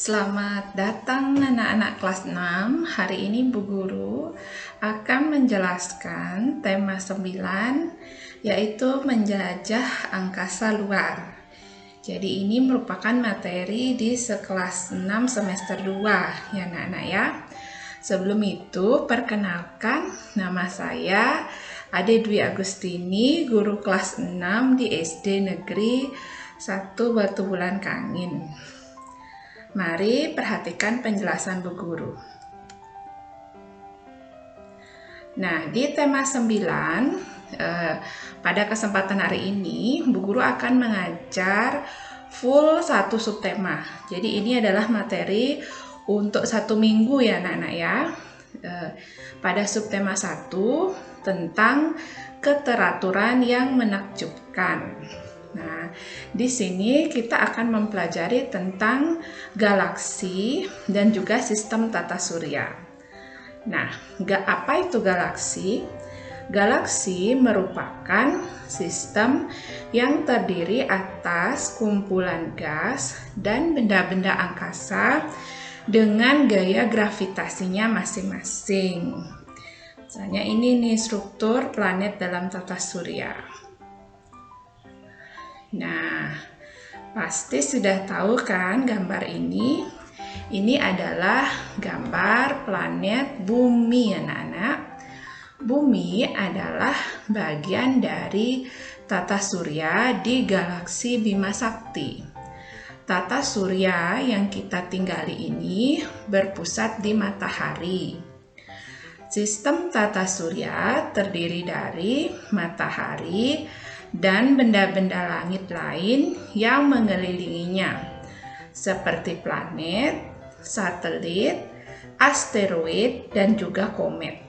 Selamat datang anak-anak kelas 6. Hari ini Bu Guru akan menjelaskan tema 9, yaitu menjelajah angkasa luar. Jadi ini merupakan materi di sekelas 6 semester 2 ya anak-anak ya. Sebelum itu perkenalkan, nama saya Ade Dwi Agustini, guru kelas 6 di SD Negeri 1 Batu Bulan Kangin. Mari perhatikan penjelasan Bu Guru. Nah, di tema 9, pada kesempatan hari ini, Bu Guru akan mengajar full 1 subtema. Jadi ini adalah materi untuk 1 minggu ya anak-anak ya. Pada subtema 1 tentang keteraturan yang menakjubkan. Nah, di sini kita akan mempelajari tentang galaksi dan juga sistem tata surya. Nah, apa itu galaksi? Galaksi merupakan sistem yang terdiri atas kumpulan gas dan benda-benda angkasa dengan gaya gravitasinya masing-masing. Misalnya ini nih struktur planet dalam tata surya. Nah, pasti sudah tahu kan gambar ini? Ini adalah gambar planet Bumi, anak-anak. Bumi adalah bagian dari tata surya di galaksi Bima Sakti. Tata surya yang kita tinggali ini berpusat di matahari. Sistem tata surya terdiri dari matahari dan benda-benda langit lain yang mengelilinginya, seperti planet, satelit, asteroid, dan juga komet.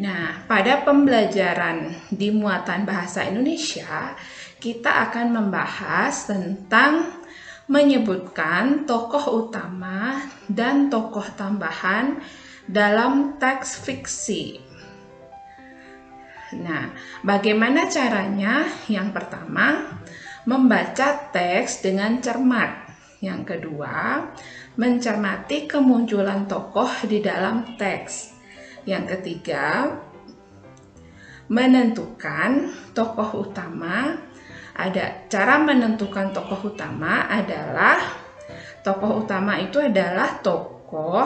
Nah, pada pembelajaran di muatan bahasa Indonesia, kita akan membahas tentang menyebutkan tokoh utama dan tokoh tambahan dalam teks fiksi. Nah, bagaimana caranya? Yang pertama, membaca teks dengan cermat. Yang kedua, mencermati kemunculan tokoh di dalam teks. Yang ketiga, menentukan tokoh utama. Cara menentukan tokoh utama adalah tokoh utama itu adalah tokoh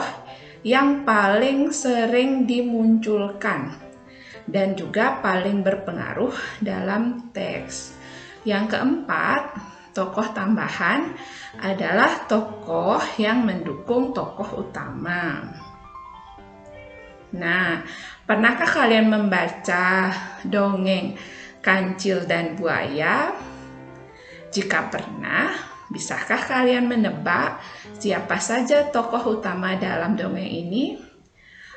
yang paling sering dimunculkan dan juga paling berpengaruh dalam teks. Yang keempat, tokoh tambahan adalah tokoh yang mendukung tokoh utama. Nah, pernahkah kalian membaca dongeng Kancil dan Buaya? Jika pernah, bisakah kalian menebak siapa saja tokoh utama dalam dongeng ini?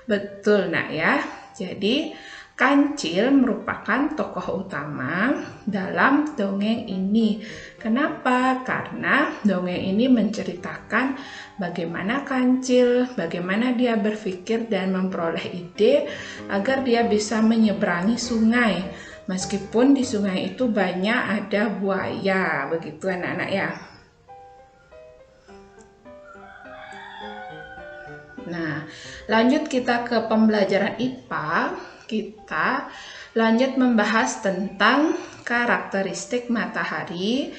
Betul nak ya. Jadi Kancil merupakan tokoh utama dalam dongeng ini. Kenapa? Karena dongeng ini menceritakan bagaimana Kancil, bagaimana dia berpikir dan memperoleh ide agar dia bisa menyeberangi sungai. Meskipun di sungai itu banyak ada buaya, begitu anak-anak ya. Nah, lanjut kita ke pembelajaran IPA. Kita lanjut membahas tentang karakteristik matahari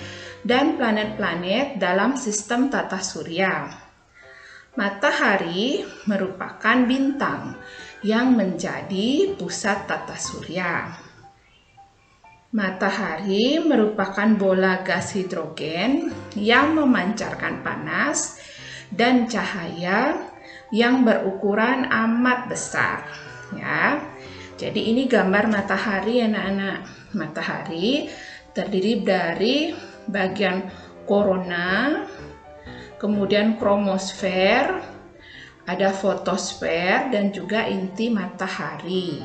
dan planet-planet dalam sistem tata surya. Matahari merupakan bintang yang menjadi pusat tata surya. Matahari merupakan bola gas hidrogen yang memancarkan panas dan cahaya yang berukuran amat besar ya. Jadi ini gambar matahari anak-anak. Matahari terdiri dari bagian korona, kemudian kromosfer, ada fotosfer dan juga inti matahari.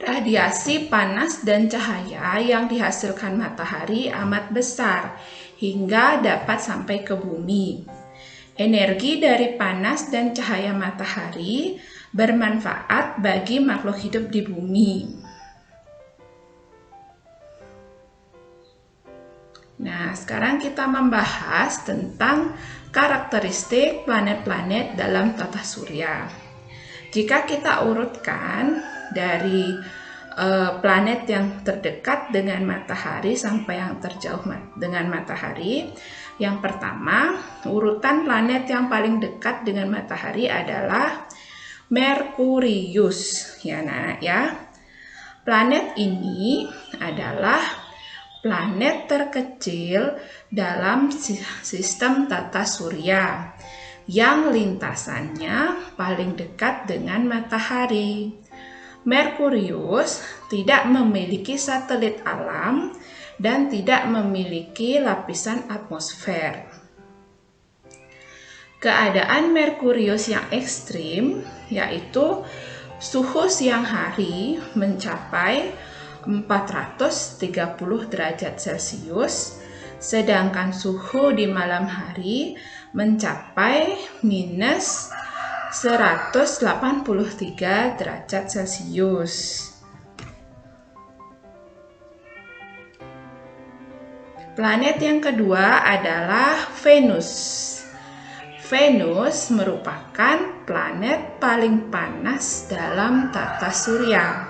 Radiasi panas dan cahaya yang dihasilkan matahari amat besar hingga dapat sampai ke bumi. Energi dari panas dan cahaya matahari bermanfaat bagi makhluk hidup di bumi. Nah, sekarang kita membahas tentang karakteristik planet-planet dalam tata surya. Jika kita urutkan dari planet yang terdekat dengan matahari sampai yang terjauh dengan matahari, yang pertama, urutan planet yang paling dekat dengan matahari adalah Merkurius, ya anak-anak ya. Planet ini adalah planet terkecil dalam sistem tata surya yang lintasannya paling dekat dengan matahari. Merkurius tidak memiliki satelit alam dan tidak memiliki lapisan atmosfer. Keadaan Merkurius yang ekstrim yaitu suhu siang hari mencapai 430 derajat Celcius, sedangkan suhu di malam hari mencapai minus 183 derajat Celcius. Planet yang kedua adalah Venus. Venus merupakan planet paling panas dalam tata surya.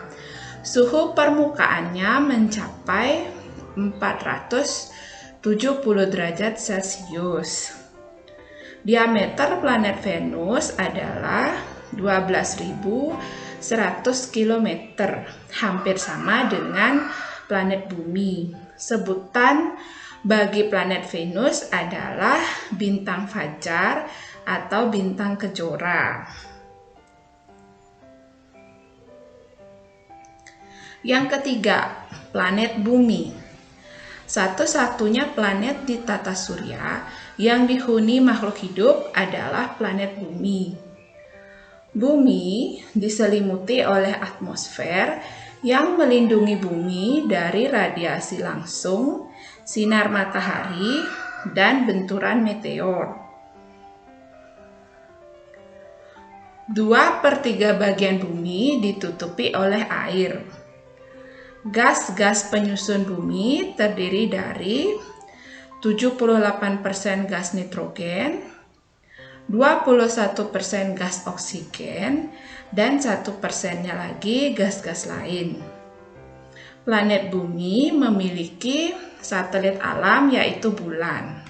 Suhu permukaannya mencapai 470 derajat Celcius. Diameter planet Venus adalah 12.100 km, hampir sama dengan planet Bumi. Sebutan bagi planet Venus adalah bintang fajar atau bintang kejora. Yang ketiga, planet Bumi. Satu-satunya planet di tata surya yang dihuni makhluk hidup adalah planet Bumi. Bumi diselimuti oleh atmosfer yang melindungi bumi dari radiasi langsung, sinar matahari, dan benturan meteor. 2/3 bagian bumi ditutupi oleh air. Gas-gas penyusun bumi terdiri dari 78% gas nitrogen, 21% gas oksigen, dan 1%-nya lagi gas-gas lain. Planet Bumi memiliki satelit alam yaitu bulan.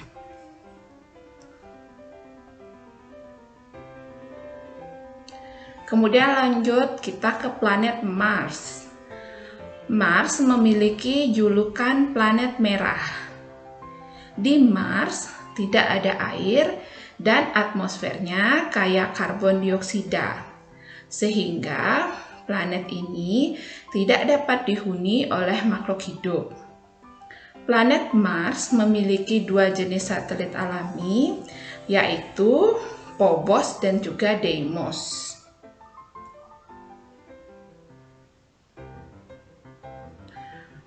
Kemudian lanjut kita ke planet Mars. Mars memiliki julukan planet merah. Di Mars tidak ada air dan atmosfernya kaya karbon dioksida, sehingga planet ini tidak dapat dihuni oleh makhluk hidup. Planet Mars memiliki 2 jenis satelit alami, yaitu Phobos dan juga Deimos.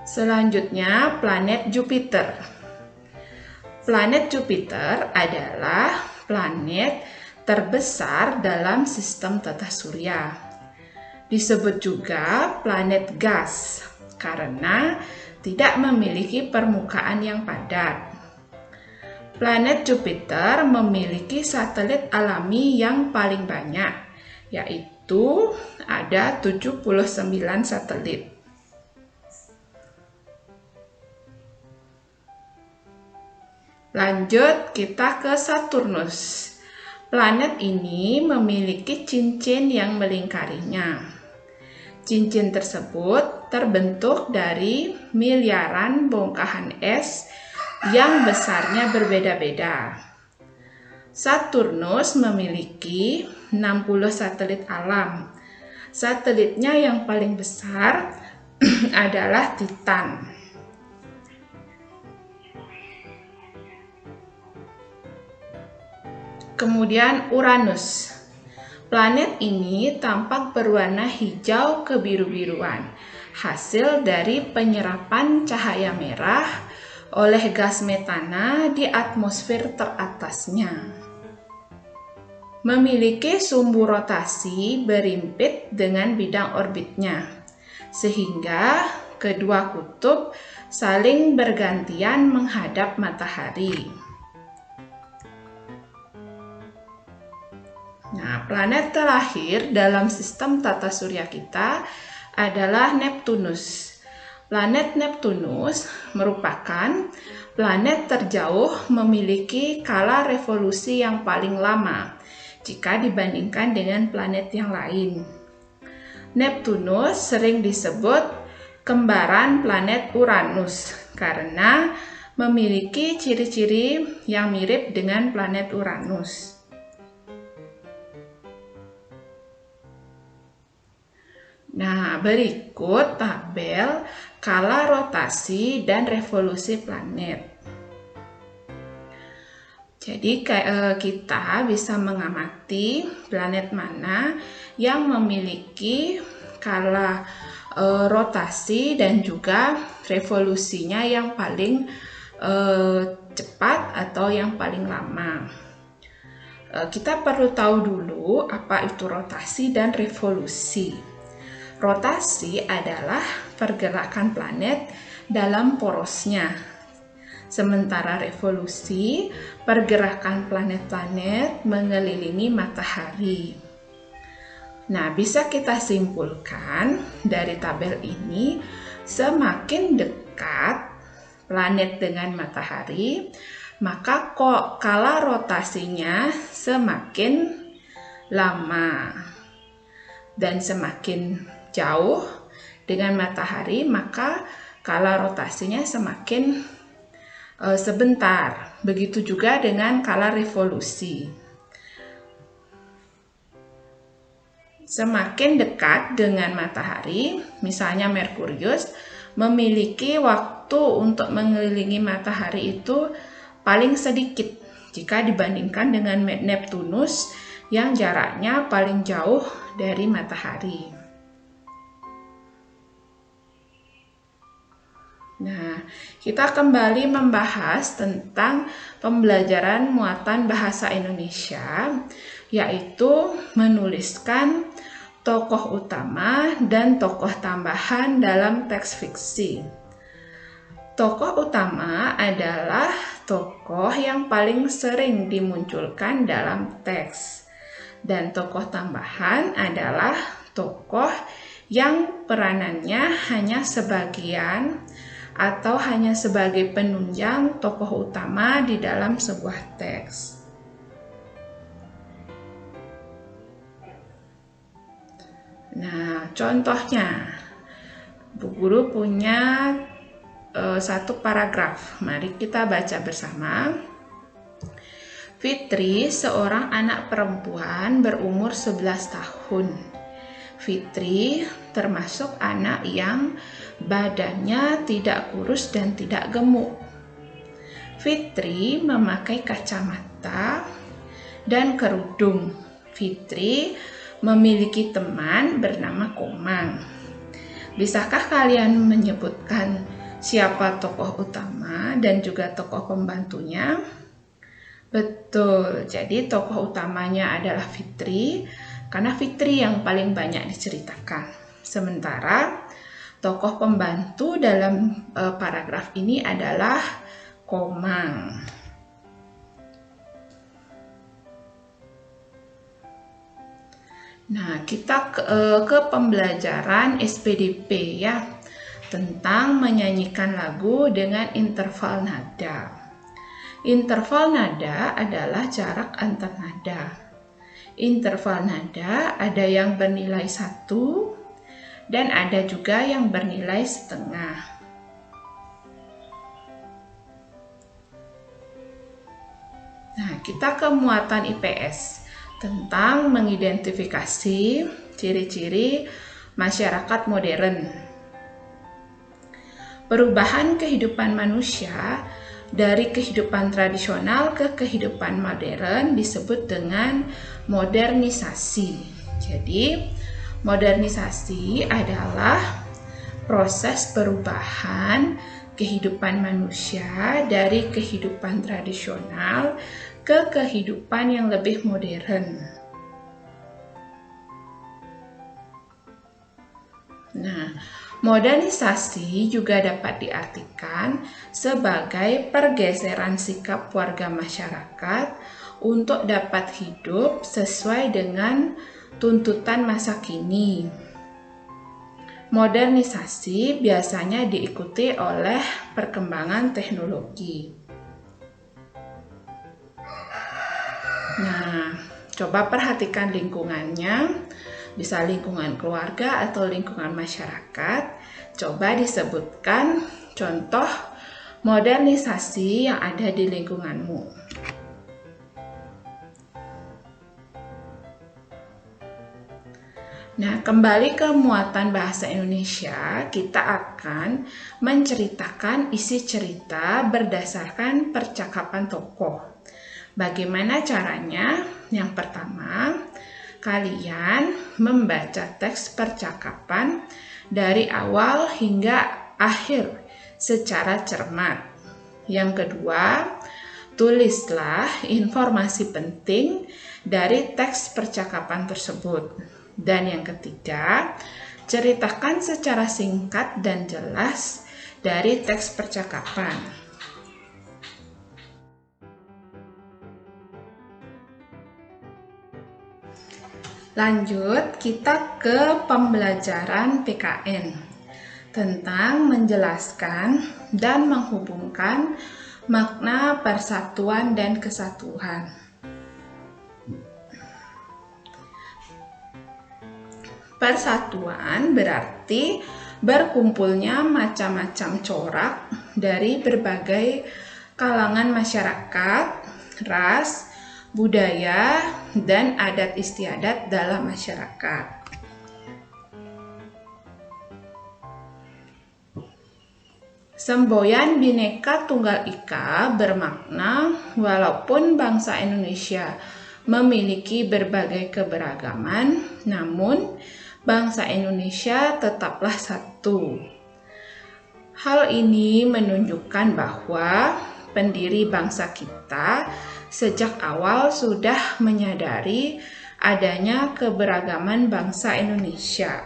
Selanjutnya, planet Jupiter. Planet Jupiter adalah planet terbesar dalam sistem tata surya. Disebut juga planet gas karena tidak memiliki permukaan yang padat. Planet Jupiter memiliki satelit alami yang paling banyak, yaitu ada 79 satelit. Lanjut kita ke Saturnus. Planet ini memiliki cincin yang melingkarinya. Cincin tersebut terbentuk dari miliaran bongkahan es yang besarnya berbeda-beda. Saturnus memiliki 60 satelit alam. Satelitnya yang paling besar adalah Titan. Kemudian Uranus. Planet ini tampak berwarna hijau kebiru-biruan, hasil dari penyerapan cahaya merah oleh gas metana di atmosfer teratasnya. memiliki sumbu rotasi berimpit dengan bidang orbitnya, sehingga kedua kutub saling bergantian menghadap matahari. Nah, planet terakhir dalam sistem tata surya kita adalah Neptunus. Planet Neptunus merupakan planet terjauh memiliki skala revolusi yang paling lama jika dibandingkan dengan planet yang lain. Neptunus sering disebut kembaran planet Uranus karena memiliki ciri-ciri yang mirip dengan planet Uranus. Nah, berikut tabel skala rotasi dan revolusi planet. Jadi kita bisa mengamati planet mana yang memiliki skala rotasi dan juga revolusinya yang paling cepat atau yang paling lama. Kita perlu tahu dulu apa itu rotasi dan revolusi. Rotasi adalah pergerakan planet dalam porosnya. Sementara revolusi, pergerakan planet-planet mengelilingi matahari. Nah, bisa kita simpulkan dari tabel ini, semakin dekat planet dengan matahari, maka skala rotasinya semakin lama. Dan semakin jauh dengan matahari, maka skala rotasinya semakin sebentar. Begitu juga dengan skala revolusi. Semakin dekat dengan matahari, misalnya Merkurius, memiliki waktu untuk mengelilingi matahari itu paling sedikit jika dibandingkan dengan Neptunus yang jaraknya paling jauh dari matahari. Nah, kita kembali membahas tentang pembelajaran muatan bahasa Indonesia, yaitu menuliskan tokoh utama dan tokoh tambahan dalam teks fiksi. Tokoh utama adalah tokoh yang paling sering dimunculkan dalam teks, dan tokoh tambahan adalah tokoh yang peranannya hanya sebagian atau hanya sebagai penunjang tokoh utama di dalam sebuah teks. Nah, contohnya, Bu Guru punya satu paragraf. Mari kita baca bersama. Fitri, seorang anak perempuan berumur 11 tahun. Fitri termasuk anak yang badannya tidak kurus dan tidak gemuk. Fitri memakai kacamata dan kerudung. Fitri memiliki teman bernama Komang. Bisakah kalian menyebutkan siapa tokoh utama dan juga tokoh pembantunya? Betul, jadi tokoh utamanya adalah Fitri, karena Fitri yang paling banyak diceritakan. Sementara tokoh pembantu dalam paragraf ini adalah Komang. Nah, kita ke pembelajaran SPDP ya, tentang menyanyikan lagu dengan interval nada. Interval nada adalah jarak antar nada. Interval nada ada yang bernilai 1 dan ada juga yang bernilai setengah. Nah, kita ke muatan IPS tentang mengidentifikasi ciri-ciri masyarakat modern. Perubahan kehidupan manusia dari kehidupan tradisional ke kehidupan modern disebut dengan modernisasi. Jadi, modernisasi adalah proses perubahan kehidupan manusia dari kehidupan tradisional ke kehidupan yang lebih modern. Nah, modernisasi juga dapat diartikan sebagai pergeseran sikap warga masyarakat untuk dapat hidup sesuai dengan tuntutan masa kini. Modernisasi biasanya diikuti oleh perkembangan teknologi. Nah, coba perhatikan lingkungannya, bisa lingkungan keluarga atau lingkungan masyarakat. Coba disebutkan contoh modernisasi yang ada di lingkunganmu. Nah, kembali ke muatan bahasa Indonesia, kita akan menceritakan isi cerita berdasarkan percakapan tokoh. Bagaimana caranya? Yang pertama, kalian membaca teks percakapan dari awal hingga akhir secara cermat. Yang kedua, tulislah informasi penting dari teks percakapan tersebut. Dan yang ketiga, ceritakan secara singkat dan jelas dari teks percakapan. Lanjut, kita ke pembelajaran PKN tentang menjelaskan dan menghubungkan makna persatuan dan kesatuan. Persatuan berarti berkumpulnya macam-macam corak dari berbagai kalangan masyarakat, ras, budaya, dan adat istiadat dalam masyarakat. Semboyan Bhinneka Tunggal Ika bermakna walaupun bangsa Indonesia memiliki berbagai keberagaman, namun bangsa Indonesia tetaplah satu. Hal ini menunjukkan bahwa pendiri bangsa kita sejak awal sudah menyadari adanya keberagaman bangsa Indonesia.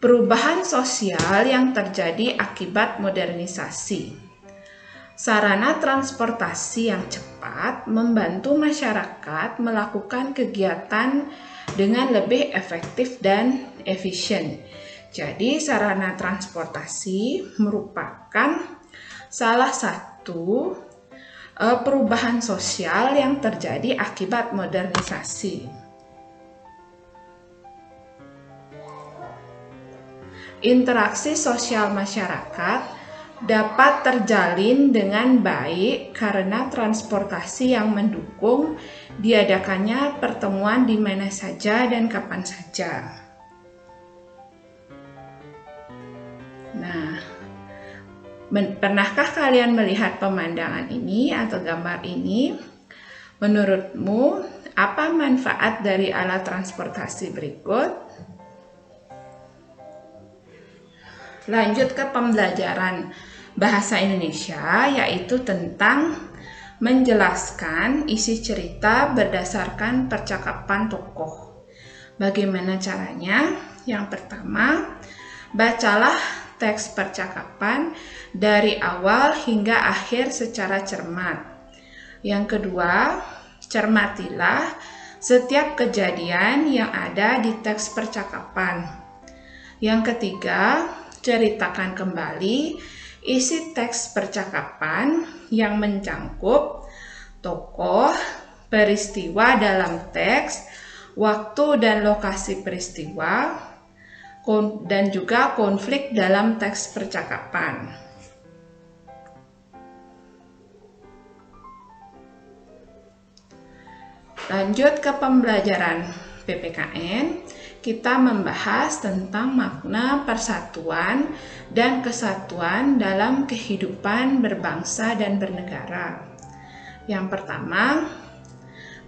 Perubahan sosial yang terjadi akibat modernisasi. Sarana transportasi yang cepat membantu masyarakat melakukan kegiatan dengan lebih efektif dan efisien. Jadi, sarana transportasi merupakan salah satu perubahan sosial yang terjadi akibat modernisasi. Interaksi sosial masyarakat dapat terjalin dengan baik karena transportasi yang mendukung diadakannya pertemuan di mana saja dan kapan saja. Nah, pernahkah kalian melihat pemandangan ini atau gambar ini? Menurutmu, apa manfaat dari alat transportasi berikut? Lanjut ke pembelajaran bahasa Indonesia, yaitu tentang menjelaskan isi cerita berdasarkan percakapan tokoh. Bagaimana caranya? Yang pertama, bacalah teks percakapan dari awal hingga akhir secara cermat. Yang kedua, cermatilah setiap kejadian yang ada di teks percakapan. Yang ketiga, ceritakan kembali isi teks percakapan yang mencangkup tokoh, peristiwa dalam teks, waktu dan lokasi peristiwa, dan juga konflik dalam teks percakapan. Lanjut ke pembelajaran PPKN, kita membahas tentang makna persatuan dan kesatuan dalam kehidupan berbangsa dan bernegara. Yang pertama,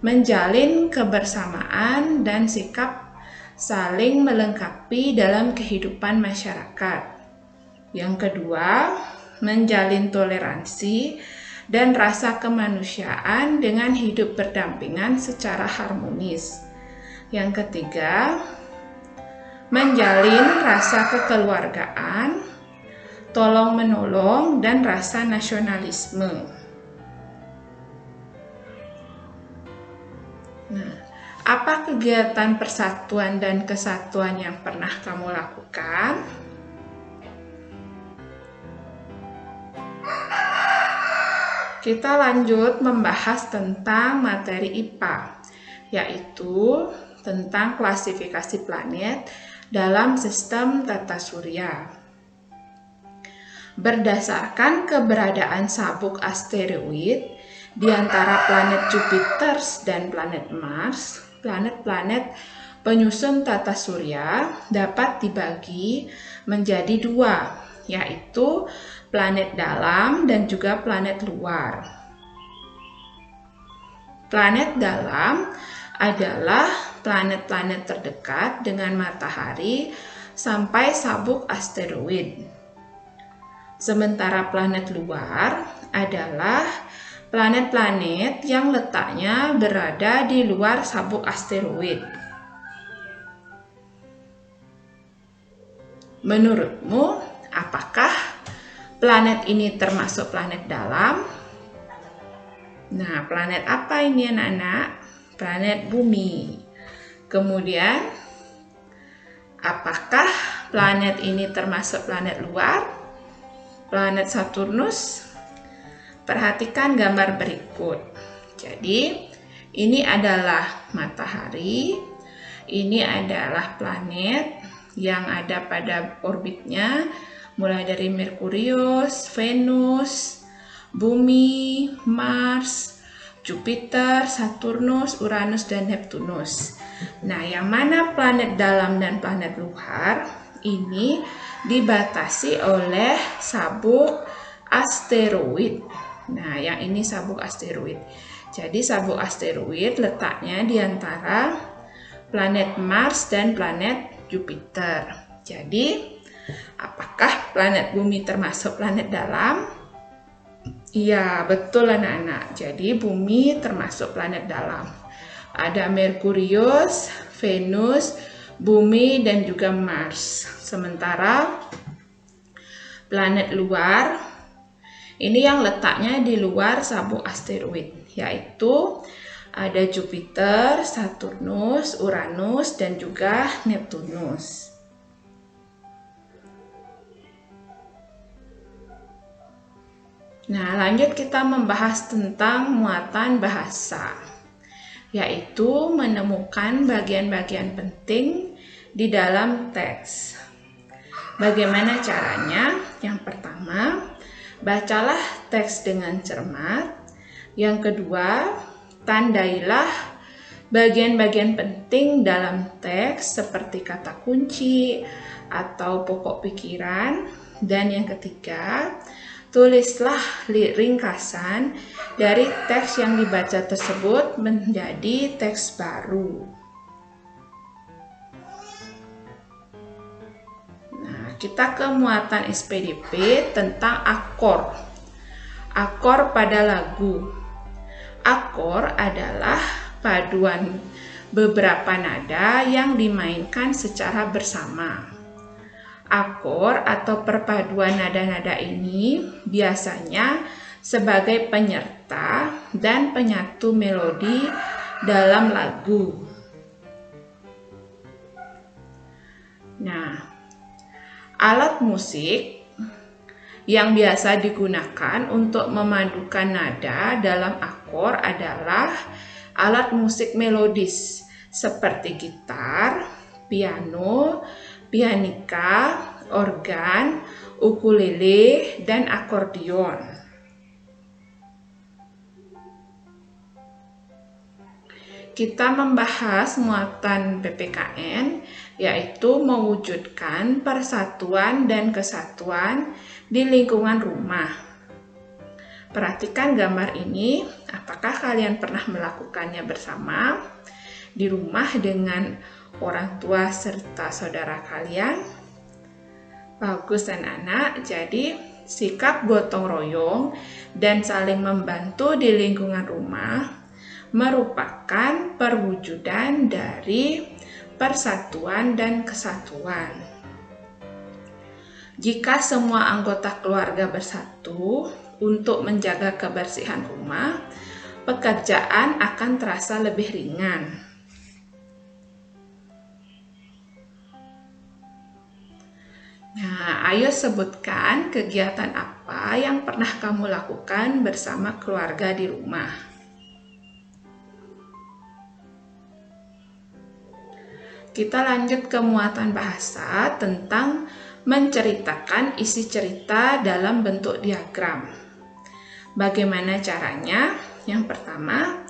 menjalin kebersamaan dan sikap saling melengkapi dalam kehidupan masyarakat. Yang kedua, menjalin toleransi dan rasa kemanusiaan dengan hidup berdampingan secara harmonis. Yang ketiga, menjalin rasa kekeluargaan, tolong-menolong, dan rasa nasionalisme. Nah, apa kegiatan persatuan dan kesatuan yang pernah kamu lakukan? Kita lanjut membahas tentang materi IPA, yaitu tentang klasifikasi planet dalam sistem tata surya. Berdasarkan keberadaan sabuk asteroid di antara planet Jupiter dan planet Mars, planet-planet penyusun tata surya dapat dibagi menjadi dua, yaitu planet dalam dan juga planet luar. Planet dalam adalah planet-planet terdekat dengan matahari sampai sabuk asteroid. Sementara planet luar adalah planet-planet yang letaknya berada di luar sabuk asteroid. Menurutmu, apakah planet ini termasuk planet dalam? Nah, planet apa ini anak-anak? Planet Bumi. Kemudian, apakah planet ini termasuk planet luar? Planet Saturnus. Perhatikan gambar berikut. Jadi, ini adalah matahari, ini adalah planet yang ada pada orbitnya, mulai dari Merkurius, Venus, Bumi, Mars, Jupiter, Saturnus, Uranus, dan Neptunus. Nah, yang mana planet dalam dan planet luar ini dibatasi oleh sabuk asteroid. Nah, yang ini sabuk asteroid. Jadi, sabuk asteroid letaknya di antara planet Mars dan planet Jupiter. Jadi, apakah planet Bumi termasuk planet dalam? Iya, betul anak-anak. Jadi Bumi termasuk planet dalam. Ada Merkurius, Venus, Bumi, dan juga Mars. Sementara planet luar, ini yang letaknya di luar sabuk asteroid, yaitu ada Jupiter, Saturnus, Uranus, dan juga Neptunus. Nah, lanjut kita membahas tentang muatan bahasa, yaitu menemukan bagian-bagian penting di dalam teks. Bagaimana caranya? Yang pertama, bacalah teks dengan cermat. Yang kedua, tandailah bagian-bagian penting dalam teks seperti kata kunci atau pokok pikiran. Dan yang ketiga, tulislah ringkasan dari teks yang dibaca tersebut menjadi teks baru. Nah, kita ke muatan SPDP tentang akor. Akor pada lagu. Akor adalah paduan beberapa nada yang dimainkan secara bersama. Akor atau perpaduan nada-nada ini biasanya sebagai penyerta dan penyatu melodi dalam lagu. Nah, alat musik yang biasa digunakan untuk memadukan nada dalam akor adalah alat musik melodis seperti gitar, piano, pianika, organ, ukulele, dan akordeon. Kita membahas muatan PPKN, yaitu mewujudkan persatuan dan kesatuan di lingkungan rumah. Perhatikan gambar ini, apakah kalian pernah melakukannya bersama di rumah dengan orang tua serta saudara kalian? Bagus anak-anak, jadi sikap gotong royong, dan saling membantu di lingkungan rumah merupakan perwujudan dari persatuan dan kesatuan. Jika semua anggota keluarga bersatu untuk menjaga kebersihan rumah, pekerjaan akan terasa lebih ringan. Nah, ayo sebutkan kegiatan apa yang pernah kamu lakukan bersama keluarga di rumah. Kita lanjut ke muatan bahasa tentang menceritakan isi cerita dalam bentuk diagram. Bagaimana caranya? Yang pertama,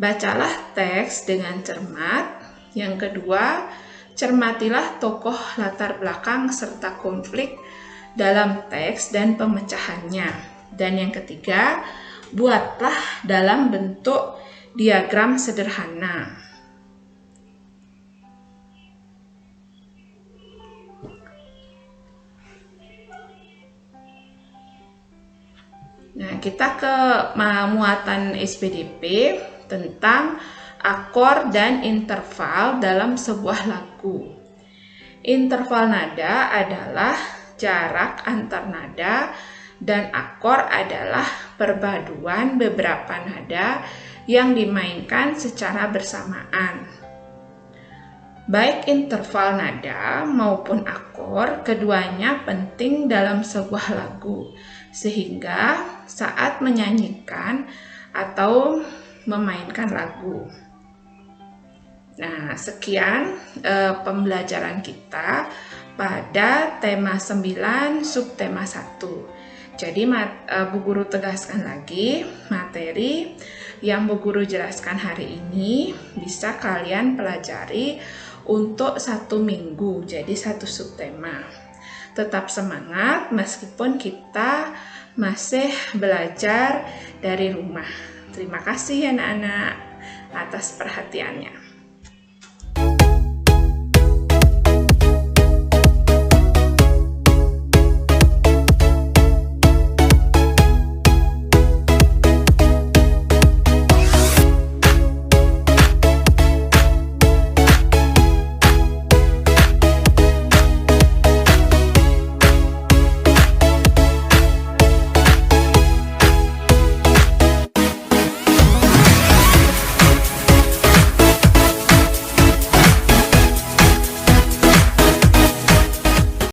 bacalah teks dengan cermat. Yang kedua, cermatilah tokoh latar belakang serta konflik dalam teks dan pemecahannya. Dan yang ketiga, buatlah dalam bentuk diagram sederhana. Nah, kita ke muatan SPDP tentang akor dan interval dalam sebuah lagu. Interval nada adalah jarak antar nada dan akor adalah perpaduan beberapa nada yang dimainkan secara bersamaan. Baik interval nada maupun akor, keduanya penting dalam sebuah lagu, sehingga saat menyanyikan atau memainkan lagu. Nah, sekian pembelajaran kita pada tema 9 subtema 1. Jadi Bu Guru tegaskan lagi, materi yang Bu Guru jelaskan hari ini bisa kalian pelajari untuk 1 minggu, jadi 1 subtema. Tetap semangat meskipun kita masih belajar dari rumah. Terima kasih anak-anak atas perhatiannya.